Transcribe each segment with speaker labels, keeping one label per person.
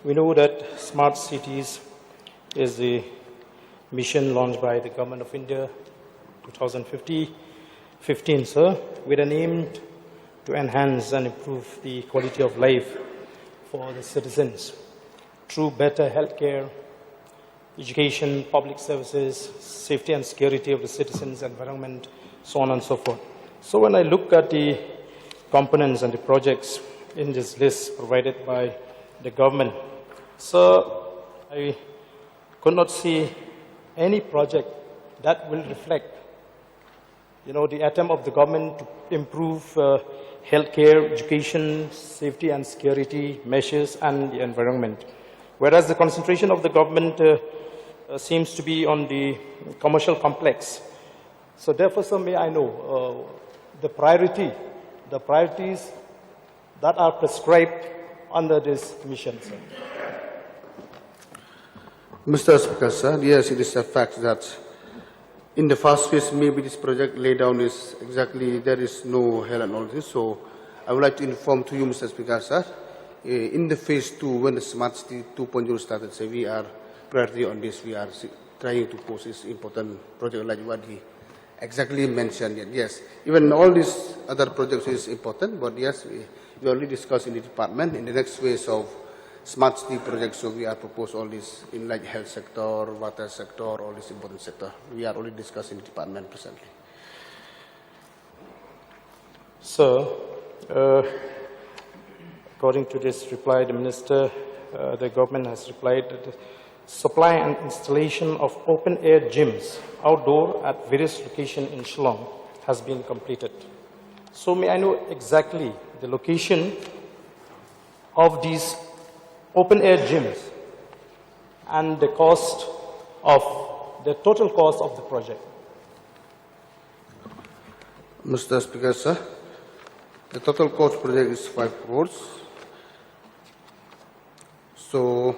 Speaker 1: We know that smart cities is the mission launched by the Government of India 2015, sir, with an aim to enhance and improve the quality of life for the citizens through better healthcare, education, public services, safety and security of the citizens, environment, so on and so forth. So when I look at the components and the projects in this list provided by the government, so I could not see any project that will reflect, the attempt of the government to improve healthcare, education, safety and security measures and the environment. Whereas the concentration of the government seems to be on the commercial complex. So therefore, sir, may I know the priorities that are prescribed under this mission, sir?
Speaker 2: Mr. Speaker, sir, yes, it is a fact that in the first phase, maybe this project laid down is exactly, there is no hell and all this. So I would like to inform to you, Mr. Speaker, sir, in the phase 2, when the Smart City 2.0 started, so we are priority on this. We are trying to push this important project like what he exactly mentioned. Yes, even all these other projects is important, but yes, we already discussed in the department in the next phase of Smart City projects. So we are propose all this in like health sector, water sector, all this important sector. We are already discussing in the department presently.
Speaker 1: So, according to this reply, the minister, the government has replied that the supply and installation of open-air gyms outdoor at various locations in Shillong has been completed. So may I know exactly the location of these open-air gyms and the total cost of the project?
Speaker 2: Mr. Speaker, sir, the total cost project is 5 crores. So,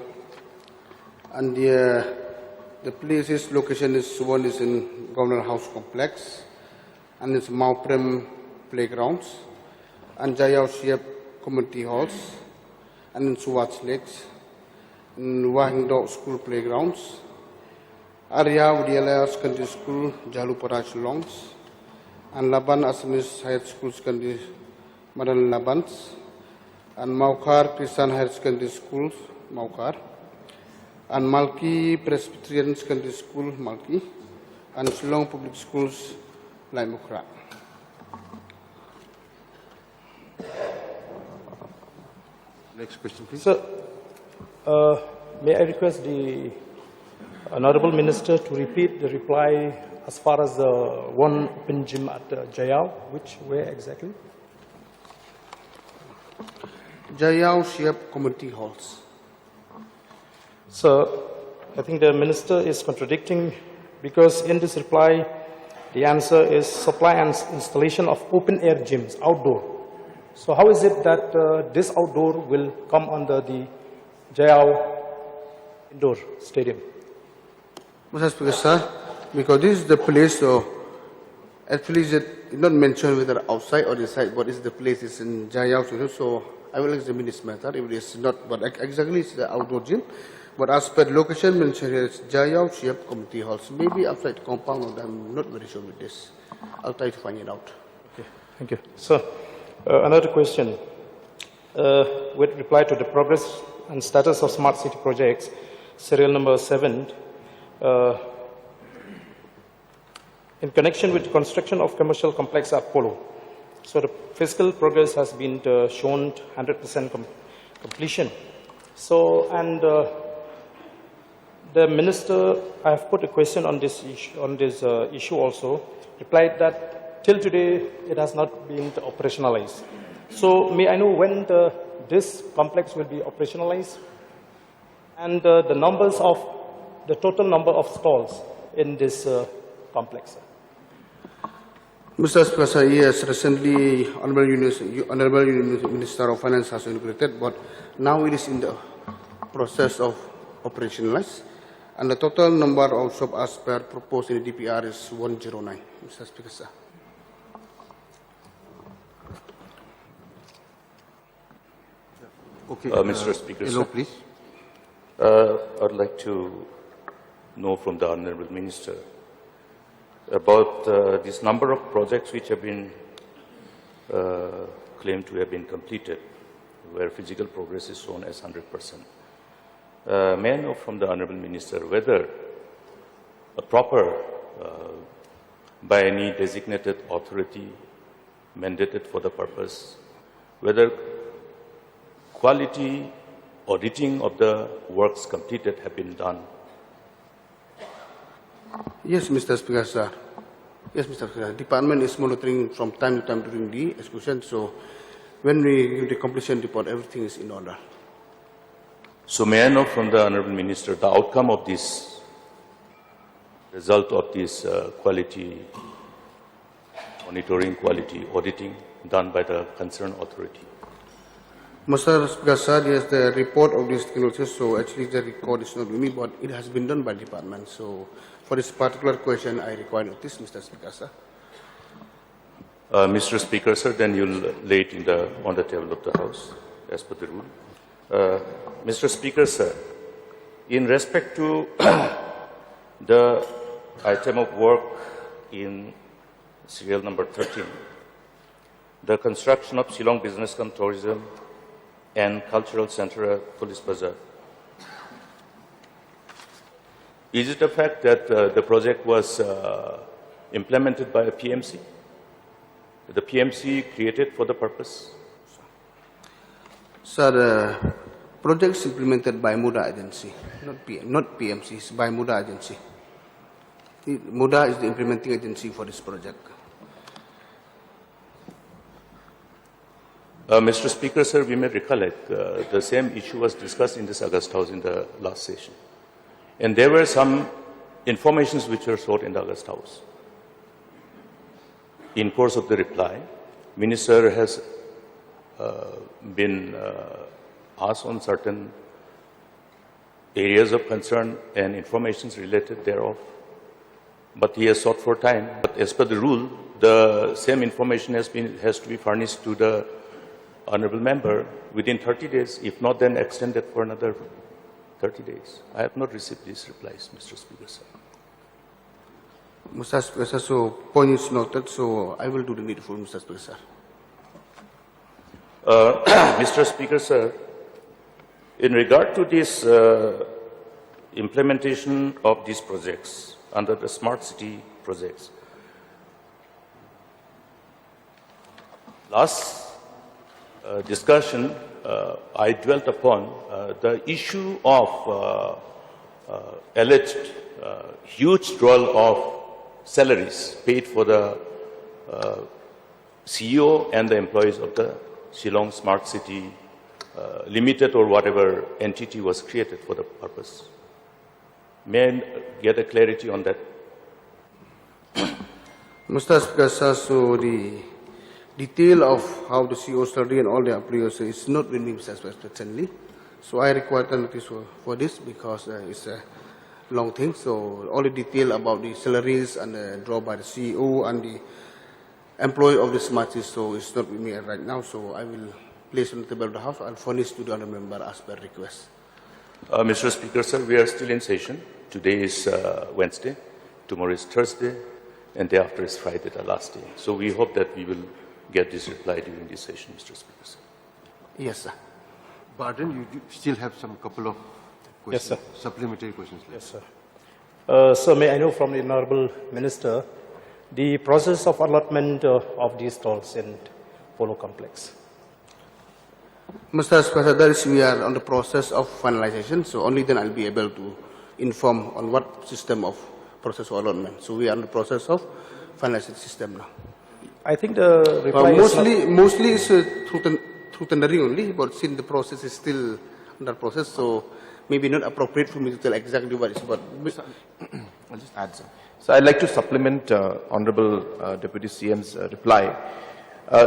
Speaker 2: and the places location is one is in Governor House Complex, and it's Mauprem Playgrounds, and Jayao Siap Community Halls, and in Suwat Lakes, in Wahingdok School Playgrounds, Arya Vidyalaya Secondary School, Jalupara Shillongs, and Laban Assamese Higher School Secondary Madan Labans, and Maukar Christian Higher Secondary School, Maukar, and Malki Presbyterian Secondary School, Malki, and Shillong Public Schools, Laimukra.
Speaker 3: Next question, please.
Speaker 1: Sir, may I request the Honorable Minister to repeat the reply as far as the one open gym at Jayao, where exactly?
Speaker 2: Jayao Siap Community Halls.
Speaker 1: Sir, I think the Minister is contradicting, because in this reply, the answer is supply and installation of open-air gyms, outdoor. So how is it that this outdoor will come under the Jayao Indoor Stadium?
Speaker 2: Mr. Speaker, sir, because this is the place, so actually it's not mentioned whether outside or inside, but it's the place is in Jayao. So I will examine this matter. If it is not, but exactly it's the outdoor gym. But as per location mentioned here, it's Jayao Siap Community Halls. Maybe outside compound, I'm not very sure with this. I'll try to find it out.
Speaker 1: Okay, thank you. So, another question. With reply to the progress and status of smart city projects, serial number 7, in connection with construction of commercial complex at Polo. So the fiscal progress has been shown 100% completion. So, and the minister, I have put a question on this issue also, replied that till today it has not been operationalized. So may I know when this complex will be operationalized, and the total number of stalls in this complex?
Speaker 2: Mr. Speaker, yes, recently Honorable Minister of Finance has inaugurated, but now it is in the process of operationalize, and the total number of shops as per proposed in the DPR is 109. Mr. Speaker, sir.
Speaker 3: Okay,
Speaker 4: Mr. Speaker,
Speaker 3: hello,
Speaker 4: sir.
Speaker 3: please.
Speaker 4: I'd like to know from the Honorable Minister about this number of projects which have been claimed to have been completed, where physical progress is shown as 100%. May I know from the Honorable Minister whether a proper, by any designated authority mandated for the purpose, whether quality auditing of the works completed have been done?
Speaker 2: Yes, Mr. Speaker, sir. Yes, Mr. Speaker. Department is monitoring from time to time during the execution. So when we give the completion report, everything is in order.
Speaker 4: So may I know from the Honorable Minister the outcome of this, result of this quality monitoring, quality auditing done by the concerned authority?
Speaker 2: Mr. Speaker, sir, yes, the report of this technology, so actually the record is not with me, but it has been done by department. So for this particular question, I require notice, Mr. Speaker, sir.
Speaker 4: Mr. Speaker, sir, then you'll lay it on the table of the House, as per the rule. Mr. Speaker, sir, in respect to the item of work in serial number 13, the construction of Shillong Business Cum Tourism and Cultural Center at Police Bazaar. Is it a fact that the project was implemented by a PMC? The PMC created for the purpose?
Speaker 2: Sir, projects implemented by MUDA agency, not PMC, it's by MUDA agency. MUDA is the implementing agency for this project.
Speaker 4: Mr. Speaker, sir, we may recollect the same issue was discussed in this August House in the last session. And there were some informations which were sought in the August House. In course of the reply, Minister has been asked on certain areas of concern and informations related thereof. But he has sought for time. But as per the rule, the same information has to be furnished to the Honourable Member within 30 days, if not then extended for another 30 days. I have not received these replies, Mr. Speaker, sir.
Speaker 2: Mr. Speaker, so point is noted, so I will do the needful, Mr. Speaker, sir.
Speaker 4: Mr. Speaker, sir, in regard to this implementation of these projects under the Smart City projects, last discussion, I dwelt upon the issue of alleged huge withdrawal of salaries paid for the CEO and the employees of the Shillong Smart City Limited or whatever entity was created for the purpose. May I get a clarity on that?
Speaker 2: Mr. Speaker, sir, so the detail of how the CEO salary and all the employees is not with me, Mr. Speaker, presently. So I require the notice for this because it's a long thing. So all the detail about the salaries and the draw by the CEO and the employee of the Smart City, so it's not with me right now. So I will place on the table of the House. I'll furnish to the honourable member as per request.
Speaker 4: Mr. Speaker, sir, we are still in session. Today is Wednesday, tomorrow is Thursday, and day after is Friday, the last day. So we hope that we will get this reply during this session, Mr. Speaker, sir.
Speaker 2: Yes, sir.
Speaker 3: Pardon, you still have some couple of questions,
Speaker 1: Yes, sir.
Speaker 3: supplementary questions left.
Speaker 1: Yes, sir. Sir, may I know from the Honourable Minister the process of allotment of these stalls in Polo Complex?
Speaker 2: Mr. Speaker, we are on the process of finalization, so only then I'll be able to inform on what system of process of allotment. So we are in the process of finalizing the system now.
Speaker 1: I think the reply is
Speaker 2: mostly it's through tendering only, but since the process is still under process, so maybe not appropriate for me to tell exactly what it's about.
Speaker 5: I'll just add some. So I'd like to supplement Honorable Deputy CM's reply.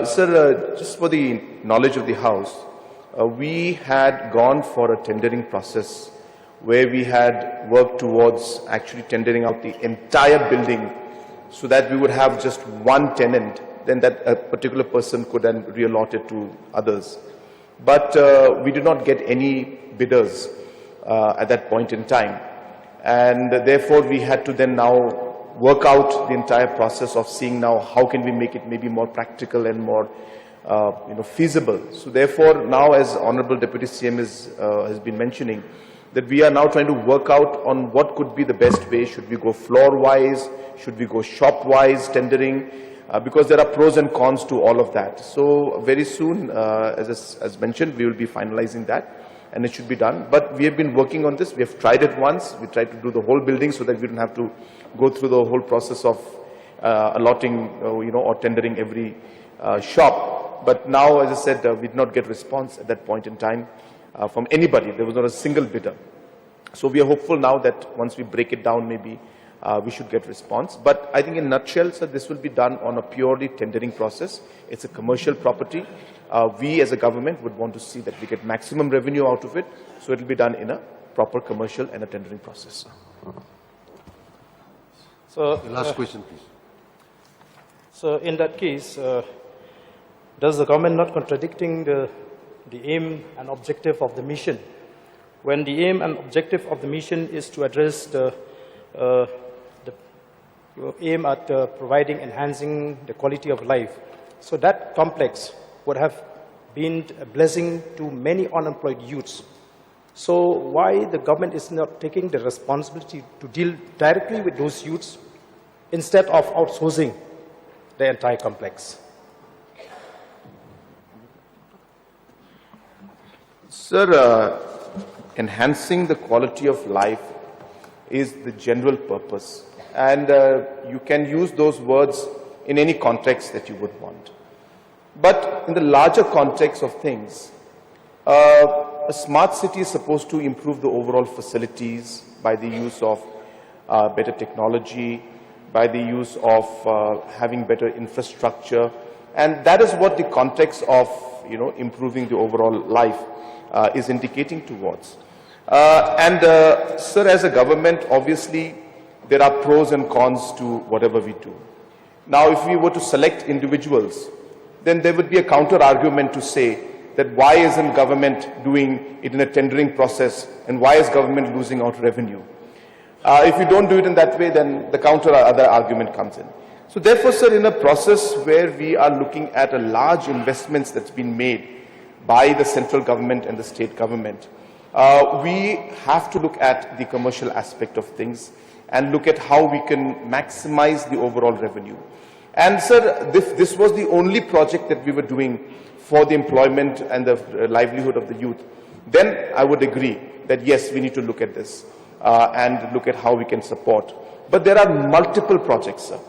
Speaker 5: Sir, just for the knowledge of the House, we had gone for a tendering process where we had worked towards actually tendering out the entire building so that we would have just one tenant, then that a particular person could then reallot it to others. But we did not get any bidders at that point in time. And therefore, we had to then now work out the entire process of seeing now how can we make it maybe more practical and more feasible. So therefore, now as Honorable Deputy CM has been mentioning, that we are now trying to work out on what could be the best way. Should we go floor-wise? Should we go shop-wise tendering? Because there are pros and cons to all of that. So very soon, as mentioned, we will be finalizing that and it should be done. But we have been working on this. We have tried it once. We tried to do the whole building so that we don't have to go through the whole process of allotting, or tendering every shop. But now, as I said, we did not get response at that point in time from anybody. There was not a single bidder. So we are hopeful now that once we break it down, maybe we should get response. But I think in a nutshell, sir, this will be done on a purely tendering process. It's a commercial property. We as a government would want to see that we get maximum revenue out of it. So it will be done in a proper commercial and a tendering process.
Speaker 1: So,
Speaker 3: The last question, please.
Speaker 1: so in that case, does the government not contradicting the aim and objective of the mission? When the aim and objective of the mission is to address the aim at providing, enhancing the quality of life. So that complex would have been a blessing to many unemployed youths. So why the government is not taking the responsibility to deal directly with those youths instead of outsourcing the entire complex?
Speaker 5: Sir, enhancing the quality of life is the general purpose. And you can use those words in any context that you would want. But in the larger context of things, a smart city is supposed to improve the overall facilities by the use of better technology, by the use of having better infrastructure. And that is what the context of improving the overall life is indicating towards. Sir, as a government, obviously, there are pros and cons to whatever we do. Now, if we were to select individuals, then there would be a counter-argument to say that why isn't government doing it in a tendering process and why is government losing out revenue? If you don't do it in that way, then the other argument comes in. So therefore, sir, in a process where we are looking at a large investments that's been made by the central government and the state government, we have to look at the commercial aspect of things and look at how we can maximize the overall revenue. And sir, this was the only project that we were doing for the employment and the livelihood of the youth. Then I would agree that yes, we need to look at this and look at how we can support. But there are multiple projects, sir.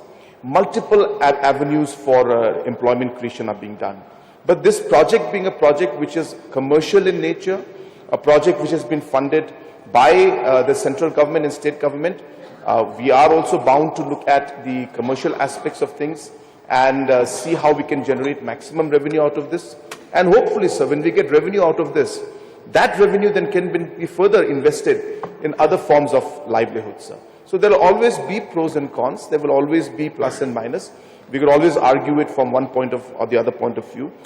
Speaker 5: Multiple avenues for employment creation are being done. But this project being a project which is commercial in nature, a project which has been funded by the central government and state government, we are also bound to look at the commercial aspects of things and see how we can generate maximum revenue out of this. And hopefully, sir, when we get revenue out of this, that revenue then can be further invested in other forms of livelihood, sir. So there will always be pros and cons. There will always be plus and minus. We could always argue it from one point of or the other point of view.